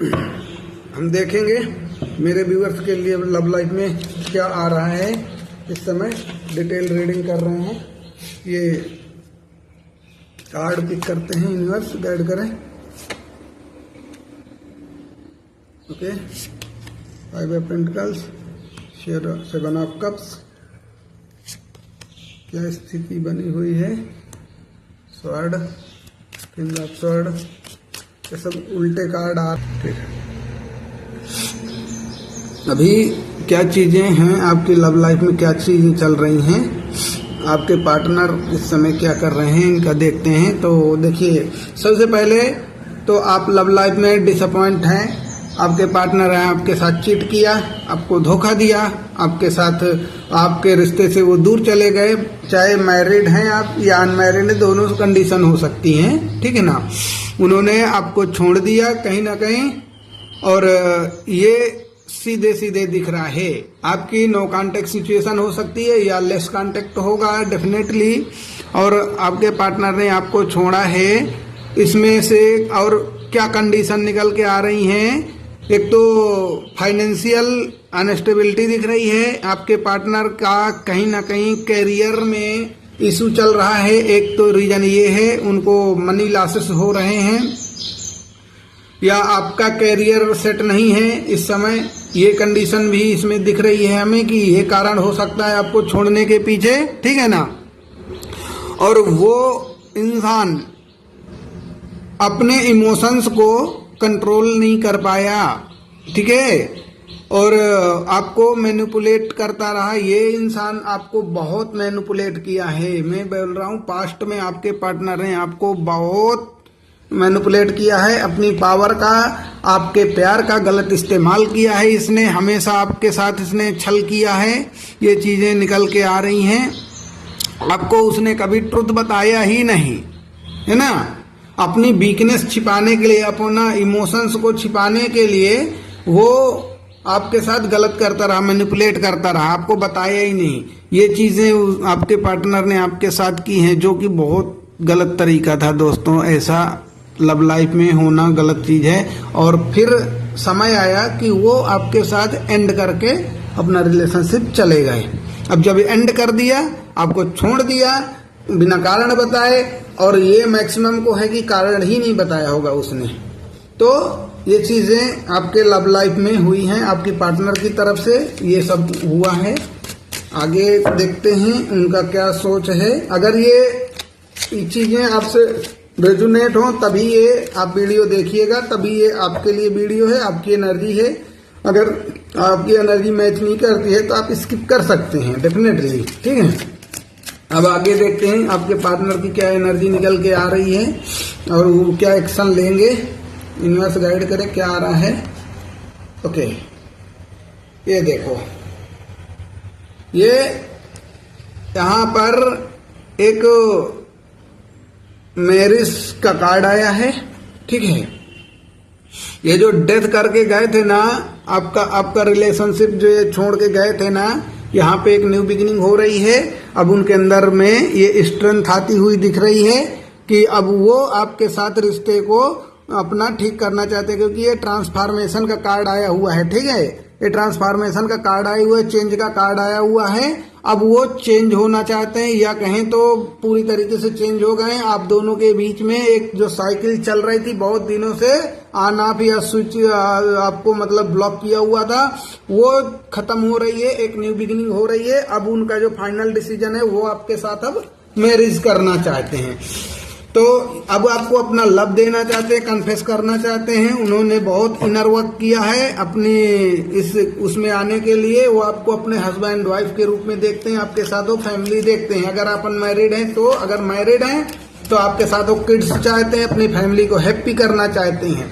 हम देखेंगे मेरे व्यूअर्स के लिए लव लाइफ में क्या आ रहा है। इस समय डिटेल रीडिंग कर रहे हैं। ये कार्ड पिक करते हैं, यूनिवर्स गाइड करें। Okay, 5 of pentacles, 7 of cups, क्या स्थिति बनी हुई है। स्वॉर्ड, किंग ऑफ स्वॉर्ड, ये सब उल्टे कार्ड आ रहे हैं। अभी क्या चीजें हैं आपकी लव लाइफ में, क्या चीजें चल रही हैं, आपके पार्टनर इस समय क्या कर रहे हैं, इनका देखते हैं। तो देखिए, सबसे पहले तो आप लव लाइफ में डिसअपॉइंट हैं। आपके पार्टनर है, आपके साथ चीट किया, आपको धोखा दिया, आपके साथ आपके रिश्ते से वो दूर चले गए। चाहे मैरिड हैं आप या अनमैरिड है, दोनों कंडीशन हो सकती हैं, ठीक है ना। उन्होंने आपको छोड़ दिया कहीं ना कहीं, और ये सीधे सीधे दिख रहा है। आपकी नो कांटेक्ट सिचुएशन हो सकती है या लेस कांटेक्ट होगा डेफिनेटली, और आपके पार्टनर ने आपको छोड़ा है। इसमें से और क्या कंडीशन निकल के आ रही हैं, एक तो फाइनेंशियल अनस्टेबिलिटी दिख रही है। आपके पार्टनर का कहीं ना कहीं कैरियर में इशू चल रहा है। एक तो रीजन ये है, उनको मनी लॉसेस हो रहे हैं, या आपका कैरियर सेट नहीं है इस समय। ये कंडीशन भी इसमें दिख रही है हमें कि ये कारण हो सकता है आपको छोड़ने के पीछे, ठीक है ना। और वो इंसान अपने इमोशंस को कंट्रोल नहीं कर पाया, ठीक है, और आपको मैनिपुलेट करता रहा। ये इंसान आपको बहुत मैनिपुलेट किया है। मैं बोल रहा हूँ, पास्ट में आपके पार्टनर ने आपको बहुत मैनिपुलेट किया है। अपनी पावर का, आपके प्यार का गलत इस्तेमाल किया है इसने। हमेशा आपके साथ इसने छल किया है। ये चीजें निकल के आ रही हैं। आपको उसने कभी ट्रुथ बताया ही नहीं, है ना। अपनी वीकनेस छिपाने के लिए, अपना इमोशंस को छिपाने के लिए वो आपके साथ गलत करता रहा, मैनिपुलेट करता रहा, आपको बताया ही नहीं। ये चीजें आपके पार्टनर ने आपके साथ की हैं, जो कि बहुत गलत तरीका था दोस्तों। ऐसा लव लाइफ में होना गलत चीज है। और फिर समय आया कि वो आपके साथ एंड करके अपना रिलेशनशिप चले गए। अब जब एंड कर दिया, आपको छोड़ दिया बिना कारण बताए, और ये मैक्सिमम को है कि कारण ही नहीं बताया होगा उसने। तो ये चीजें आपके लव लाइफ में हुई हैं, आपकी पार्टनर की तरफ से ये सब हुआ है। आगे देखते हैं उनका क्या सोच है। अगर ये चीजें आपसे रेजोनेट हो तभी ये आप वीडियो देखिएगा, तभी ये आपके लिए वीडियो है, आपकी एनर्जी है। अगर आपकी एनर्जी मैच नहीं करती है तो आप स्किप कर सकते हैं डेफिनेटली, ठीक है। अब आगे देखते हैं आपके पार्टनर की क्या एनर्जी निकल के आ रही है और वो क्या एक्शन लेंगे। यूनिवर्स गाइड करे क्या आ रहा है। ओके, ये देखो, ये यहाँ पर एक मैरिज का कार्ड आया है, ठीक है। ये जो डेथ करके गए थे ना, आपका रिलेशनशिप जो ये छोड़ के गए थे ना, यहाँ पे एक न्यू बिगिनिंग हो रही है। अब उनके अंदर में ये स्ट्रेंथ आती हुई दिख रही है कि अब वो आपके साथ रिश्ते को अपना ठीक करना चाहते हैं, क्योंकि ये ट्रांसफॉर्मेशन का कार्ड आया हुआ है, ठीक है। ये ट्रांसफॉर्मेशन का कार्ड आया हुआ है, चेंज का कार्ड आया हुआ है। अब वो चेंज होना चाहते हैं, या कहें तो पूरी तरीके से चेंज हो गए। आप दोनों के बीच में एक जो साइकिल चल रही थी बहुत दिनों से, ऑन ऑफ या स्विच आपको मतलब ब्लॉक किया हुआ था, वो खत्म हो रही है, एक न्यू बिगिनिंग हो रही है। अब उनका जो फाइनल डिसीजन है वो आपके साथ अब मैरिज करना चाहते हैं। तो अब आपको अपना लव देना चाहते हैं, कन्फेस करना चाहते हैं। उन्होंने बहुत इनर वर्क किया है अपनी इस उसमें आने के लिए। वो आपको अपने हस्बैंड वाइफ के रूप में देखते हैं, आपके साथ वो फैमिली देखते हैं। अगर आप अनमैरिड हैं तो, अगर मैरिड हैं तो आपके साथ वो किड्स चाहते हैं, अपनी फैमिली को हैप्पी करना चाहते हैं।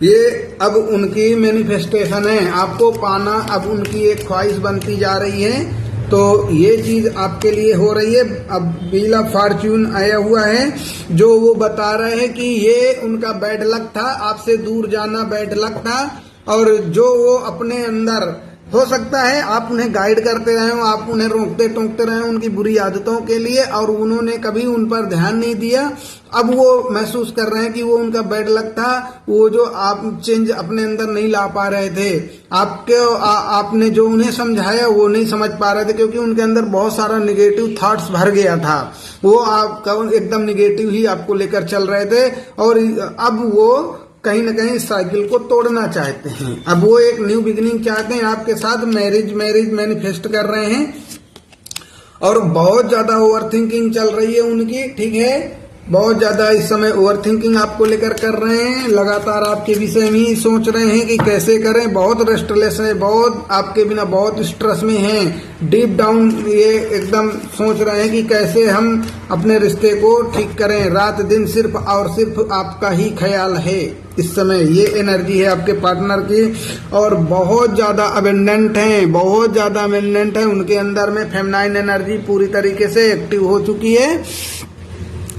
ये अब उनकी मैनिफेस्टेशन है, आपको पाना अब उनकी एक ख्वाहिश बनती जा रही है। तो ये चीज आपके लिए हो रही है। अब व्हील ऑफ फॉर्च्यून आया हुआ है, जो वो बता रहे हैं कि ये उनका बैड लक था, आपसे दूर जाना बैड लक था। और जो वो अपने अंदर हो सकता है आप उन्हें गाइड करते रहे हो, आप उन्हें रोकते टोकते रहे हो उनकी बुरी आदतों के लिए, और उन्होंने कभी उन पर ध्यान नहीं दिया। अब वो महसूस कर रहे हैं कि वो उनका बैड लक था, वो जो आप चेंज अपने अंदर नहीं ला पा रहे थे, आपने जो उन्हें समझाया वो नहीं समझ पा रहे थे, क्योंकि उनके अंदर बहुत सारा निगेटिव थॉट्स भर गया था। वो आपका एकदम निगेटिव ही आपको लेकर चल रहे थे, और अब वो कहीं ना कहीं साइकिल को तोड़ना चाहते हैं। अब वो एक न्यू बिगिनिंग चाहते हैं आपके साथ, मैरिज मैनिफेस्ट कर रहे हैं, और बहुत ज्यादा ओवर थिंकिंग चल रही है उनकी। ठीक है, बहुत ज्यादा इस समय ओवर थिंकिंग आपको लेकर कर रहे हैं, लगातार आपके विषय में ही सोच रहे हैं कि कैसे करें, बहुत रेस्टलेस है, बहुत आपके बिना बहुत स्ट्रेस में हैं, डीप डाउन ये एकदम सोच रहे हैं कि कैसे हम अपने रिश्ते को ठीक करें। रात दिन सिर्फ और सिर्फ आपका ही ख्याल है इस समय, ये एनर्जी है आपके पार्टनर की, और बहुत ज्यादा अबेंडेंट है, बहुत ज्यादा अबेंडेंट है। उनके अंदर में फेमिनाइन एनर्जी पूरी तरीके से एक्टिव हो चुकी है,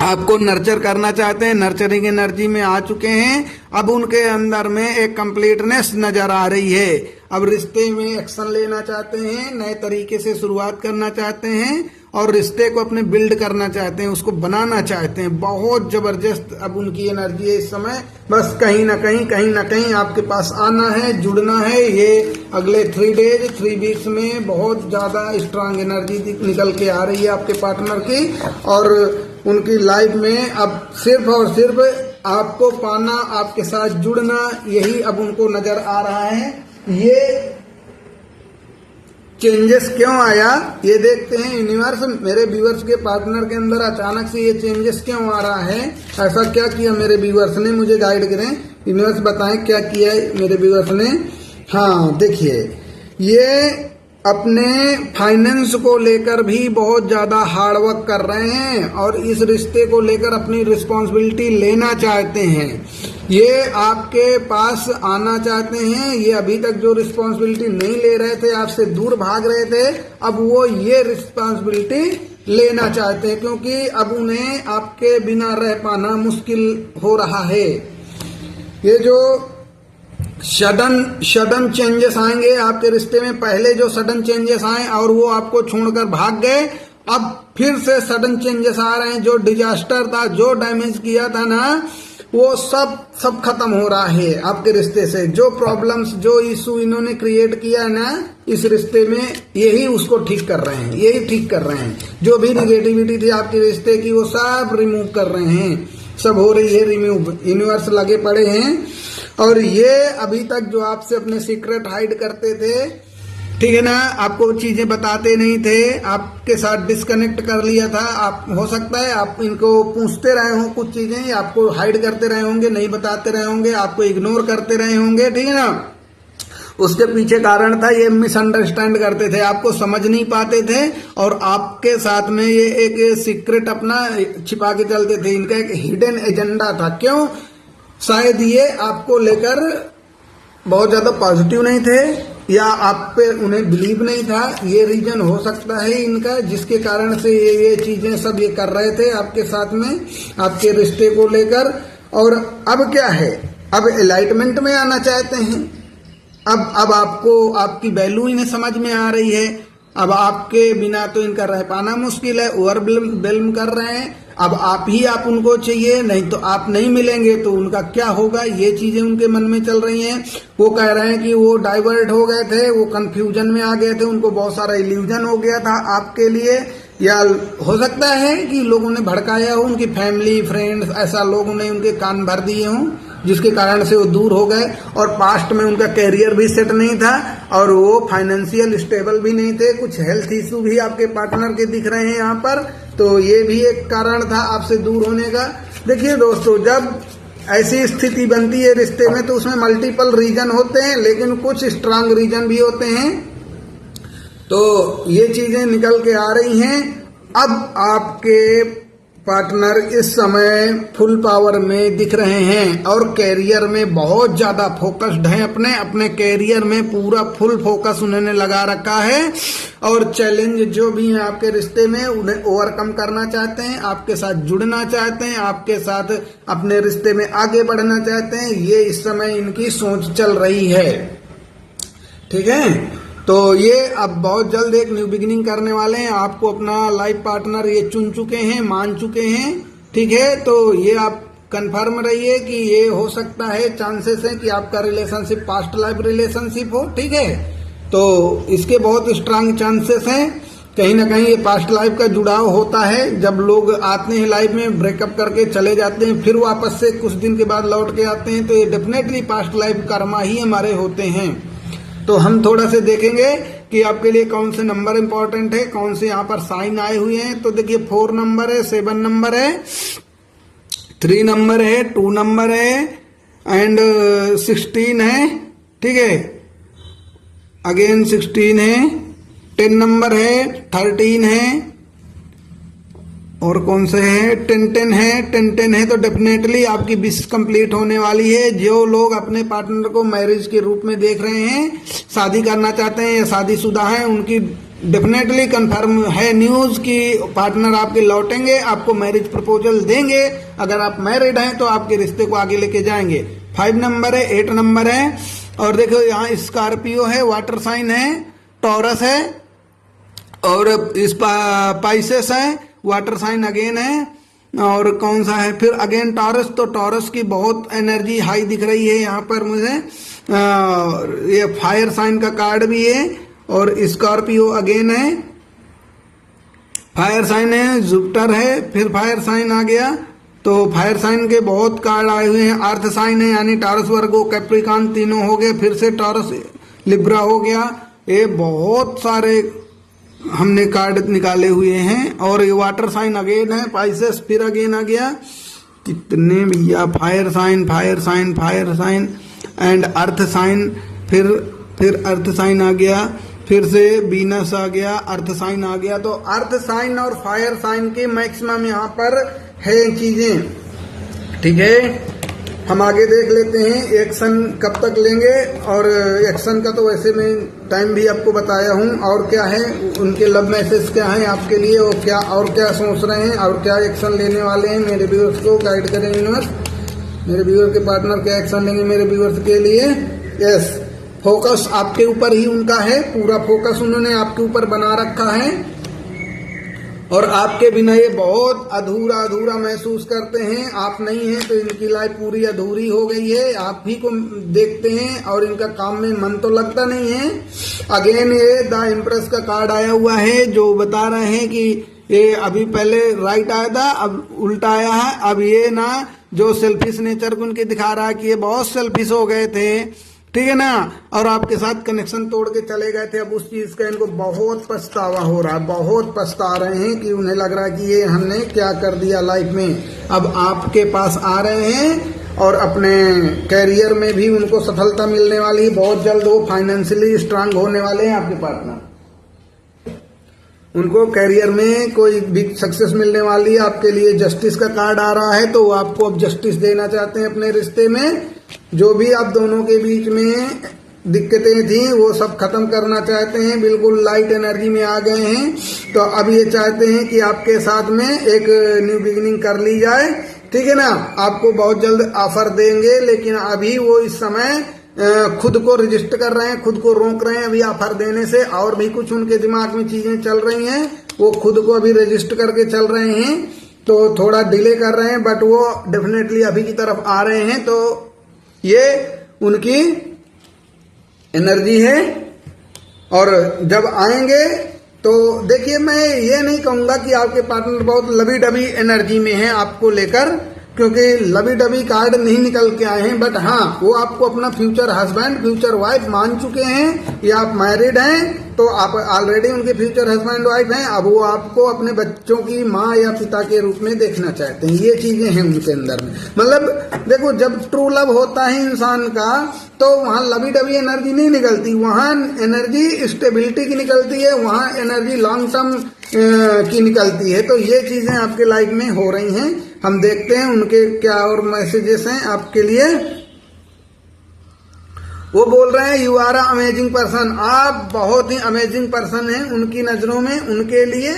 आपको नर्चर करना चाहते हैं, नर्चरिंग एनर्जी में आ चुके हैं। अब उनके अंदर में एक कंप्लीटनेस नजर आ रही है। अब रिश्ते में एक्शन लेना चाहते हैं, नए तरीके से शुरुआत करना चाहते हैं, और रिश्ते को अपने बिल्ड करना चाहते हैं, उसको बनाना चाहते हैं। बहुत जबरदस्त अब उनकी एनर्जी है इस समय। बस कहीं ना कहीं आपके पास आना है, जुड़ना है। ये अगले 3 वीक्स में बहुत ज्यादा स्ट्रांग एनर्जी निकल के आ रही है आपके पार्टनर की, और उनकी लाइफ में अब सिर्फ और सिर्फ आपको पाना, आपके साथ जुड़ना, यही अब उनको नजर आ रहा है। ये चेंजेस क्यों आया ये देखते हैं। यूनिवर्स मेरे व्यूअर्स के पार्टनर के अंदर अचानक से ये चेंजेस क्यों आ रहा है, ऐसा क्या किया मेरे व्यूअर्स ने, मुझे गाइड करें। यूनिवर्स बताएं क्या किया है मेरे व्यूअर्स ने। हाँ देखिए, ये अपने फाइनेंस को लेकर भी बहुत ज्यादा हार्डवर्क कर रहे हैं, और इस रिश्ते को लेकर अपनी रिस्पॉन्सिबिलिटी लेना चाहते हैं। ये आपके पास आना चाहते हैं। ये अभी तक जो रिस्पॉन्सिबिलिटी नहीं ले रहे थे, आपसे दूर भाग रहे थे, अब वो ये रिस्पॉन्सिबिलिटी लेना चाहते हैं, क्योंकि अब उन्हें आपके बिना रह पाना मुश्किल हो रहा है। ये जो सडन चेंजेस आएंगे आपके रिश्ते में, पहले जो सडन चेंजेस आए और वो आपको छोड़कर भाग गए, अब फिर से सडन चेंजेस आ रहे हैं। जो डिजास्टर था, जो डैमेज किया था ना, वो सब खत्म हो रहा है आपके रिश्ते से। जो प्रॉब्लम्स, जो इशू इन्होंने क्रिएट किया है ना इस रिश्ते में, यही उसको ठीक कर रहे हैं, यही ठीक कर रहे हैं। जो भी निगेटिविटी थी आपके रिश्ते की, वो सब रिमूव कर रहे हैं, सब हो रही है रिमूव। यूनिवर्स लगे पड़े हैं, और ये अभी तक जो आपसे अपने सीक्रेट हाइड करते थे, ठीक है ना, आपको चीजें बताते नहीं थे, आपके साथ डिस्कनेक्ट कर लिया था। आप हो सकता है आप इनको पूछते रहे हो कुछ चीजें, आपको हाइड करते रहे होंगे, नहीं बताते रहे होंगे, आपको इग्नोर करते रहे होंगे, ठीक है ना। उसके पीछे कारण था ये मिसअंडरस्टैंड करते थे, आपको समझ नहीं पाते थे, और आपके साथ में ये एक सीक्रेट अपना छिपा के चलते थे। इनका एक हिडन एजेंडा था। क्यों? शायद ये आपको लेकर बहुत ज्यादा पॉजिटिव नहीं थे, या आप पे उन्हें बिलीव नहीं था। ये रीजन हो सकता है इनका, जिसके कारण से ये चीजें सब ये कर रहे थे आपके साथ में, आपके रिश्ते को लेकर। और अब क्या है, अब एलाइटमेंट में आना चाहते हैं। अब आपको आपकी वैल्यू इन्हें समझ में आ रही है। अब आपके बिना तो इनका रह पाना मुश्किल है, ओवरवेल्म कर रहे हैं। अब आप उनको चाहिए, नहीं तो आप नहीं मिलेंगे तो उनका क्या होगा, ये चीजें उनके मन में चल रही हैं। वो कह रहे हैं कि वो डाइवर्ट हो गए थे, वो कंफ्यूजन में आ गए थे, उनको बहुत सारा इल्यूजन हो गया था आपके लिए, या हो सकता है कि लोगों ने भड़काया हो, उनकी फैमिली फ्रेंड्स ऐसा लोगों ने उनके कान भर दिए हों, जिसके कारण से वो दूर हो गए। और पास्ट में उनका कैरियर भी सेट नहीं था, और वो फाइनेंशियल स्टेबल भी नहीं थे। कुछ हेल्थ इशू भी आपके पार्टनर के दिख रहे हैं यहाँ पर, तो ये भी एक कारण था आपसे दूर होने का। देखिए दोस्तों, जब ऐसी स्थिति बनती है रिश्ते में, तो उसमें मल्टीपल रीजन होते हैं, लेकिन कुछ स्ट्रांग रीजन भी होते हैं। तो ये चीजें निकल के आ रही हैं। अब आपके पार्टनर इस समय फुल पावर में दिख रहे हैं, और कैरियर में बहुत ज्यादा फोकस्ड हैं। अपने कैरियर में पूरा फुल फोकस उन्होंने लगा रखा है, और चैलेंज जो भी हैं आपके रिश्ते में, उन्हें ओवरकम करना चाहते हैं, आपके साथ जुड़ना चाहते हैं, आपके साथ अपने रिश्ते में आगे बढ़ना चाहते हैं। ये इस समय इनकी सोच चल रही है, ठीक है। तो ये अब बहुत जल्द एक न्यू बिगिनिंग करने वाले हैं, आपको अपना लाइफ पार्टनर ये चुन चुके हैं, मान चुके हैं, ठीक है। तो ये आप कंफर्म रहिए कि ये हो सकता है, चांसेस है कि आपका रिलेशनशिप पास्ट लाइफ रिलेशनशिप हो, ठीक है। तो इसके बहुत स्ट्रांग चांसेस हैं, कहीं ना कहीं ये पास्ट लाइफ का जुड़ाव होता है। जब लोग आते हैं लाइफ में, ब्रेकअप करके चले जाते हैं, फिर वापस से कुछ दिन के बाद लौट के आते हैं, तो ये डेफिनेटली पास्ट लाइफ कर्मा ही हमारे होते हैं। तो हम थोड़ा से देखेंगे कि आपके लिए कौन से नंबर इंपॉर्टेंट है, कौन से यहाँ पर साइन आए हुए हैं। तो देखिए 4 नंबर है, 7 नंबर है, 3 नंबर है, 2 नंबर है एंड 16 है, ठीक है। अगेन 16 है, 10 नंबर है, 13 है और कौन से है 10 है, 10 है। तो डेफिनेटली आपकी विश कंप्लीट होने वाली है। जो लोग अपने पार्टनर को मैरिज के रूप में देख रहे हैं, शादी करना चाहते हैं या शादीशुदा हैं, उनकी डेफिनेटली कंफर्म है न्यूज कि पार्टनर आपके लौटेंगे, आपको मैरिज प्रपोजल देंगे। अगर आप मैरिड हैं तो आपके रिश्ते को आगे लेके जाएंगे। 5 नंबर है, 8 नंबर है और देखो यहाँ स्कॉर्पियो है, वाटर साइन है, टॉरस है और इस पाइसेस है, वाटर साइन अगेन है और कौन सा है फिर अगेन टॉरस। तो टॉरस की बहुत एनर्जी हाई दिख रही है यहाँ पर मुझे। ये फायर साइन का कार्ड भी है और स्कॉर्पियो अगेन है, फायर साइन है, जुपिटर है, फिर फायर साइन आ गया। तो फायर साइन के बहुत कार्ड आए हुए हैं। अर्थ साइन है यानी टॉरस, वर्गो, कैप्रिकॉर्न तीनों हो गए, फिर से टॉरस, लिब्रा हो गया। ये बहुत सारे हमने कार्ड निकाले हुए हैं और ये वाटर साइन अगेन है, पाइसेस फिर अगेन आ गया। कितने भैया, fire sign, fire sign, fire sign and earth sign, फिर अर्थ साइन आ गया, फिर से वीनस आ गया, अर्थ साइन आ गया। तो अर्थ साइन और फायर साइन के मैक्सिमम यहाँ पर है चीजें, ठीक है। हम आगे देख लेते हैं एक्शन कब तक लेंगे और एक्शन का तो वैसे मैं टाइम भी आपको बताया हूँ। और क्या है उनके लव मैसेज क्या है आपके लिए और क्या सोच रहे हैं और क्या एक्शन लेने वाले हैं। मेरे व्यूअर्स को गाइड करें यूनिवर्स, मेरे व्यूअर के पार्टनर क्या एक्शन लेंगे मेरे व्यूअर्स के लिए। यस, फोकस आपके ऊपर ही उनका है, पूरा फोकस उन्होंने आपके ऊपर बना रखा है और आपके बिना ये बहुत अधूरा अधूरा महसूस करते हैं। आप नहीं हैं तो इनकी लाइफ पूरी अधूरी हो गई है। आप ही को देखते हैं और इनका काम में मन तो लगता नहीं है। अगेन ये द इम्प्रेस का कार्ड आया हुआ है जो बता रहे हैं कि ये अभी पहले राइट आया था, अब उल्टा आया है। अब ये ना जो सेल्फिश नेचर को उनके दिखा रहा है कि ये बहुत सेल्फिश हो गए थे, ठीक है ना, और आपके साथ कनेक्शन तोड़ के चले गए थे। अब उस चीज का इनको बहुत पछतावा हो रहा है, बहुत पछता रहे हैं कि उन्हें लग रहा है कि ये हमने क्या कर दिया लाइफ में। अब आपके पास आ रहे हैं और अपने कैरियर में भी उनको सफलता मिलने वाली है। बहुत जल्द वो फाइनेंशियली स्ट्रांग होने वाले हैं आपके पार्टनर। उनको कैरियर में कोई बिग सक्सेस मिलने वाली है। आपके लिए जस्टिस का कार्ड आ रहा है तो वो आपको अब जस्टिस देना चाहते हैं अपने रिश्ते में। जो भी आप दोनों के बीच में दिक्कतें थी वो सब खत्म करना चाहते हैं, बिल्कुल लाइट एनर्जी में आ गए हैं। तो अब ये चाहते हैं कि आपके साथ में एक न्यू बिगिनिंग कर ली जाए, ठीक है ना। आपको बहुत जल्द ऑफर देंगे, लेकिन अभी वो इस समय खुद को रजिस्ट कर रहे हैं, खुद को रोक रहे हैं अभी ऑफर देने से। और भी कुछ उनके दिमाग में चीजें चल रही हैं, वो खुद को अभी रजिस्ट करके चल रहे हैं, तो थोड़ा डिले कर रहे हैं, बट वो डेफिनेटली अभी की तरफ आ रहे हैं। तो ये उनकी एनर्जी है और जब आएंगे तो देखिए, मैं ये नहीं कहूंगा कि आपके पार्टनर बहुत लवी डबी एनर्जी में है आपको लेकर, क्योंकि लवी डबी कार्ड नहीं निकल के आए हैं। बट हाँ, वो आपको अपना फ्यूचर हस्बैंड, फ्यूचर वाइफ मान चुके हैं। या आप मैरिड हैं तो आप ऑलरेडी उनके फ्यूचर हस्बैंड वाइफ हैं। अब वो आपको अपने बच्चों की माँ या पिता के रूप में देखना चाहते हैं। ये चीजें हैं उनके अंदर में। मतलब देखो, जब ट्रू लव होता है इंसान का तो वहां लवी डबी एनर्जी नहीं निकलती, वहां एनर्जी स्टेबिलिटी की निकलती है, वहां एनर्जी लॉन्ग टर्म की निकलती है। तो ये चीजें आपके लाइफ में हो रही हैं। हम देखते हैं उनके क्या और मैसेजेस हैं आपके लिए। वो बोल रहे हैं यू आर अमेजिंग पर्सन, आप बहुत ही अमेजिंग पर्सन हैं उनकी नजरों में, उनके लिए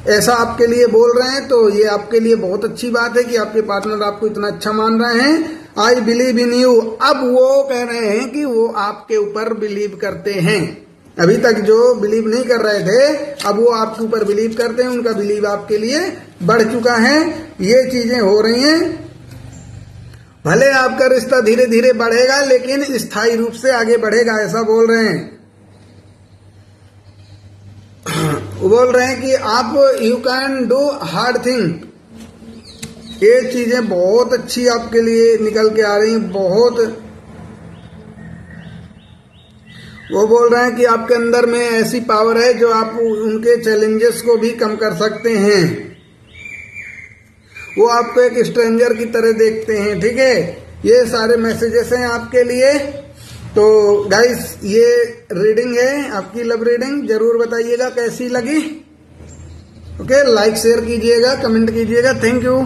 ऐसा आपके लिए बोल रहे हैं। तो ये आपके लिए बहुत अच्छी बात है कि आपके पार्टनर आपको इतना अच्छा मान रहे हैं। आई बिलीव इन यू, अब वो कह रहे हैं कि वो आपके ऊपर बिलीव करते हैं। अभी तक जो बिलीव नहीं कर रहे थे अब वो आपके ऊपर बिलीव करते हैं, उनका बिलीव आपके लिए बढ़ चुका है। ये चीजें हो रही हैं। भले आपका रिश्ता धीरे धीरे बढ़ेगा लेकिन स्थायी रूप से आगे बढ़ेगा, ऐसा बोल रहे हैं। वो बोल रहे हैं कि आप you can do hard thing. ये चीजें बहुत अच्छी आपके लिए निकल के आ रही हैं, बहुत। वो बोल रहे हैं कि आपके अंदर में ऐसी पावर है जो आप उनके चैलेंजेस को भी कम कर सकते हैं। वो आपको एक स्ट्रेंजर की तरह देखते हैं, ठीक है। ये सारे मैसेजेस हैं आपके लिए। तो गाइस ये रीडिंग है आपकी लव रीडिंग, जरूर बताइएगा कैसी लगी। ओके, लाइक शेयर कीजिएगा, कमेंट कीजिएगा। Thank you.